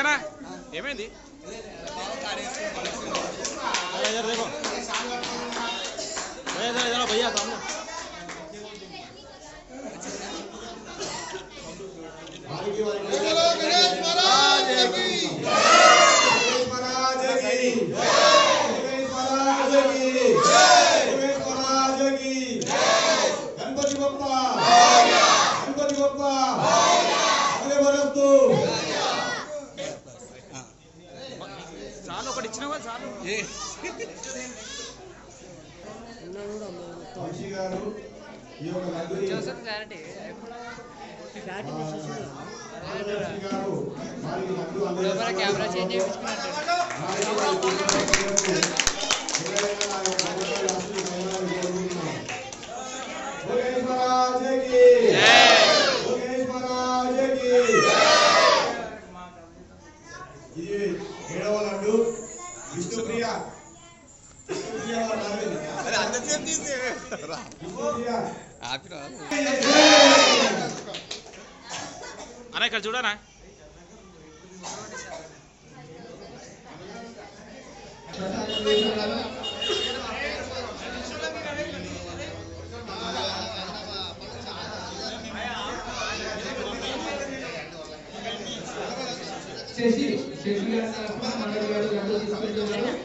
అన్నా ఏమైంది भैया सामने చాలు ఒకటి ఇచ్చినా చాలు कैमरा चेंज विष्णुप्रिया అన్న ఇక్కడ చూడనా శశి గారి తరఫున మండలి గారు లడ్డు తీసుకుంటున్నారు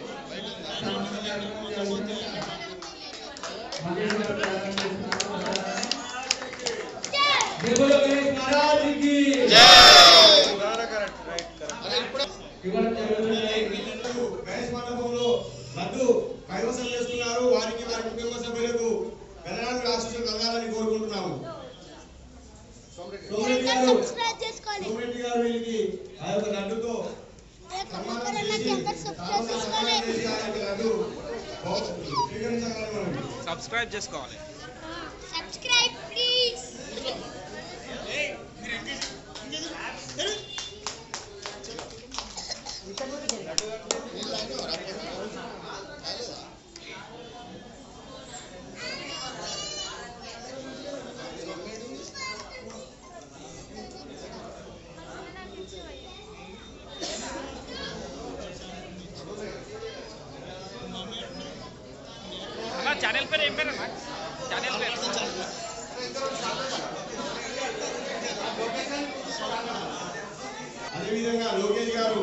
లడ్డు కైవసం చేస్తున్నారు వారికి వారి కుటుంబ సభ్యులకు గణనాథుడి ఆశీస్సులు కలగాలని కోరుకుంటున్నాము. సోమరెడ్డి గారు వీరికి ఆ యొక్క లడ్డుతో సన్మానం చేసి లడ్డు స్వీకరించాలని సబ్స్క్రైబ్ చేసుకోవాలి. Subscribe please. ఛానల్ పేరు ఏం పేరు అన్న ఛానల్ పేరు అదేవిధంగా లోకేష్ గారు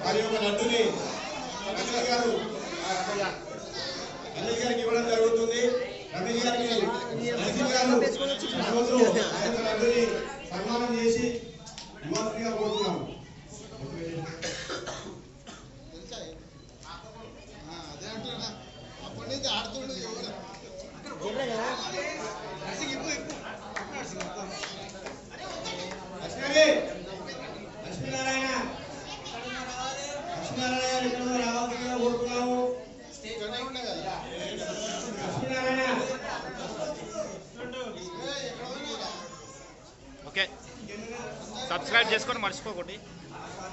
వారి యొక్క లడ్డుని రమేష్ గారికి ఇవ్వడం జరుగుతుంది. రమేష్ గారికి నరసింహ గారు ఈరోజు ఆ యొక్క లడ్డుని సన్మానం చేసి ఇవ్వాల్సిందిగా కోరుతున్నాము. లక్ష్మీనారాయణ ఇక్కడ రావాల్సిందిగా కోరుతున్నాము. లక్ష్మీనారాయణ ఓకే సబ్స్క్రైబ్ చేసుకోండి మర్చిపోకండి.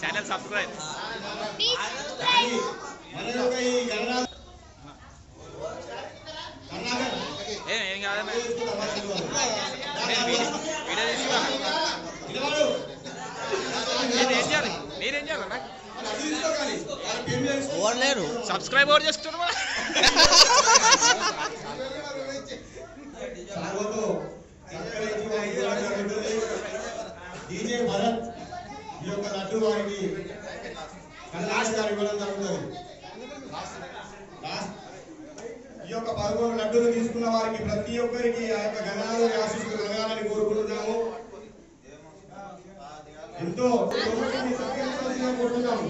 Channel subscribe. ఏం కాదన్నా నేనేం చేయాలి లేరు సబ్స్క్రైబ్ ఎవరు చేస్తున్నారు డీజే భరత్ ఈ యొక్క లడ్డు వారికి కైలాష్ గారు ఇవ్వడం జరుగుతుంది. ఈ యొక్క 11 లడ్డూలు తీసుకున్న వారికి ప్రతి ఒక్కరికి ఆ యొక్క గణనాథుడి ఆశీస్సులు కలగాలని కోరుకుంటున్నాము. ఎంతో కోరుకుంటున్నాము.